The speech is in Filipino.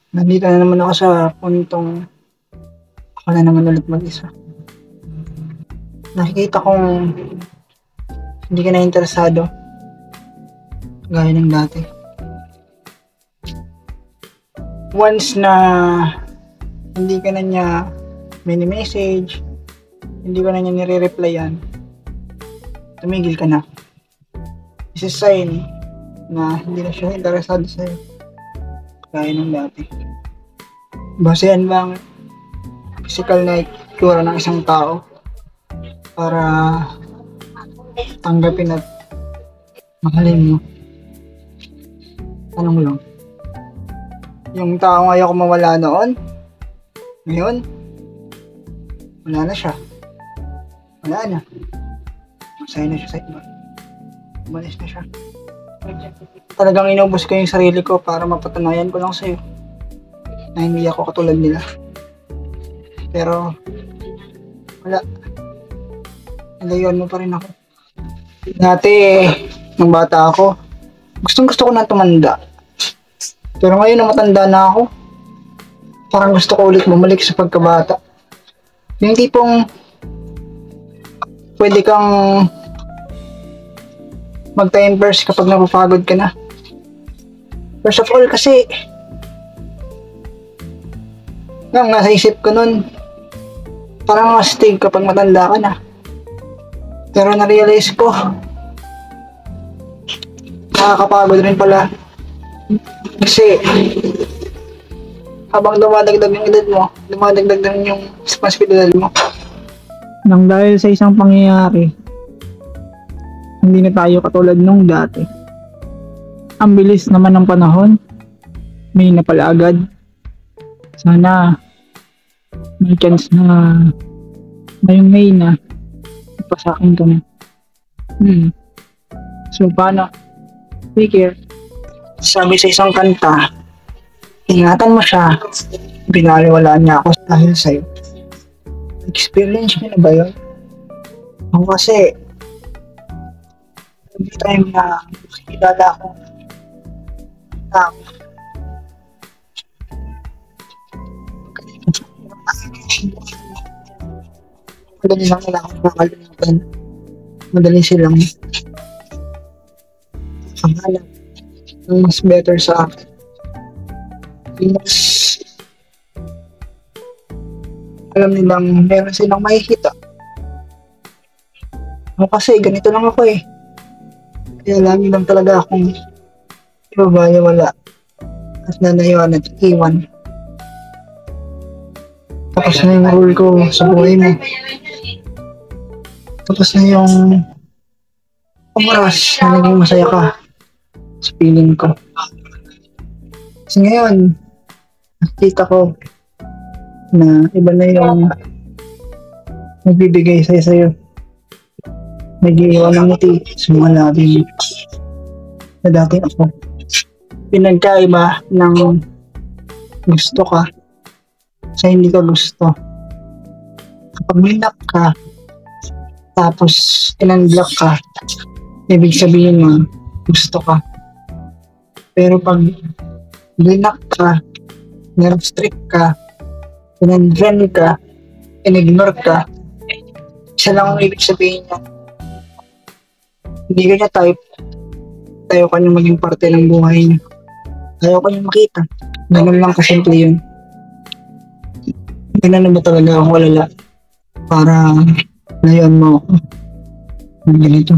Nandito na naman ako sa puntong ako na naman ulit mag-isa. Nakikita kong hindi ka na interesado gaya ng dati. Once na hindi ka na niya mini-message, hindi ka na niya nire-replyan, tumigil ka na. It's a sign na hindi na siya interesado sa'yo gaya ng dati. Base yan bang physical na itsura ng isang tao para tanggapin at mahalin mo? Tanong mo lang. Yung taong ayaw ko mawala noon, ngayon, wala na siya. Wala na. Masaya na siya sa iba. Umalis na siya. Talagang inubos ko yung sarili ko para mapatunayan ko lang sa'yo na hindi ako katulad nila. Pero wala. Nilayuan mo pa rin ako. Dati, nung bata ako, gustong-gusto ko na tumanda. Pero ngayon na matanda na ako, parang gusto ko ulit bumalik sa pagkabata. Yung tipong pwede kang mag-time burst kapag napapagod ka na. First of all kasi, nang nasa isip ko nun, parang astig kapag matanda ka na. Pero na-realize ko, nakakapagod rin pala. Kasi, habang dumadagdag yung edad mo, dumadagdag din yung responsibilidad mo. Nang dahil sa isang pangyayari, hindi na tayo katulad nung dati. Ang bilis naman ng panahon, may na pala agad. Sana, may chance na ngayong May na, ipasakin ka na. So, paano? Take care. Sabi sa isang kanta, ingatan mo siya, binaliwalaan niya ako dahil sa'yo. Experience niyo na ba yun? Ako kasi, every time na makikilala ako tao, madali lang nila ako makakalimutan. Madali silang hanap ng mas better sa akin. Mas alam nilang meron silang makikita. Ako kasi ganito lang ako eh. Kaya lagi lang talaga akong ibabaliwala at nanayuan at iwan. Tapos na yung role ko sa buhay mo. Tapos na yung oras na naging masaya ka sa feeling ko. Kasi ngayon, nakita ko na iba na yung nagbibigay sa'yo. Nag-iiwan ng ngiti sa mga labi na dati ako. Pinagkaiba ng gusto ka sa hindi ka gusto. Kapag minap ka, tapos in-unblock ka, ibig sabihin mo, gusto ka. Pero pag blinak ka, nire-restrict ka, in-unfriend ka, in-ignore ka, isa lang ang ibig sabihin niya. Hindi ka niya type. Tayo ka niya maging parte ng buhay niya. Tayo ka niya makita. Ganun lang kasimple yun. Ganun na ba talaga ako walala para ngayon mo ako ng ganito?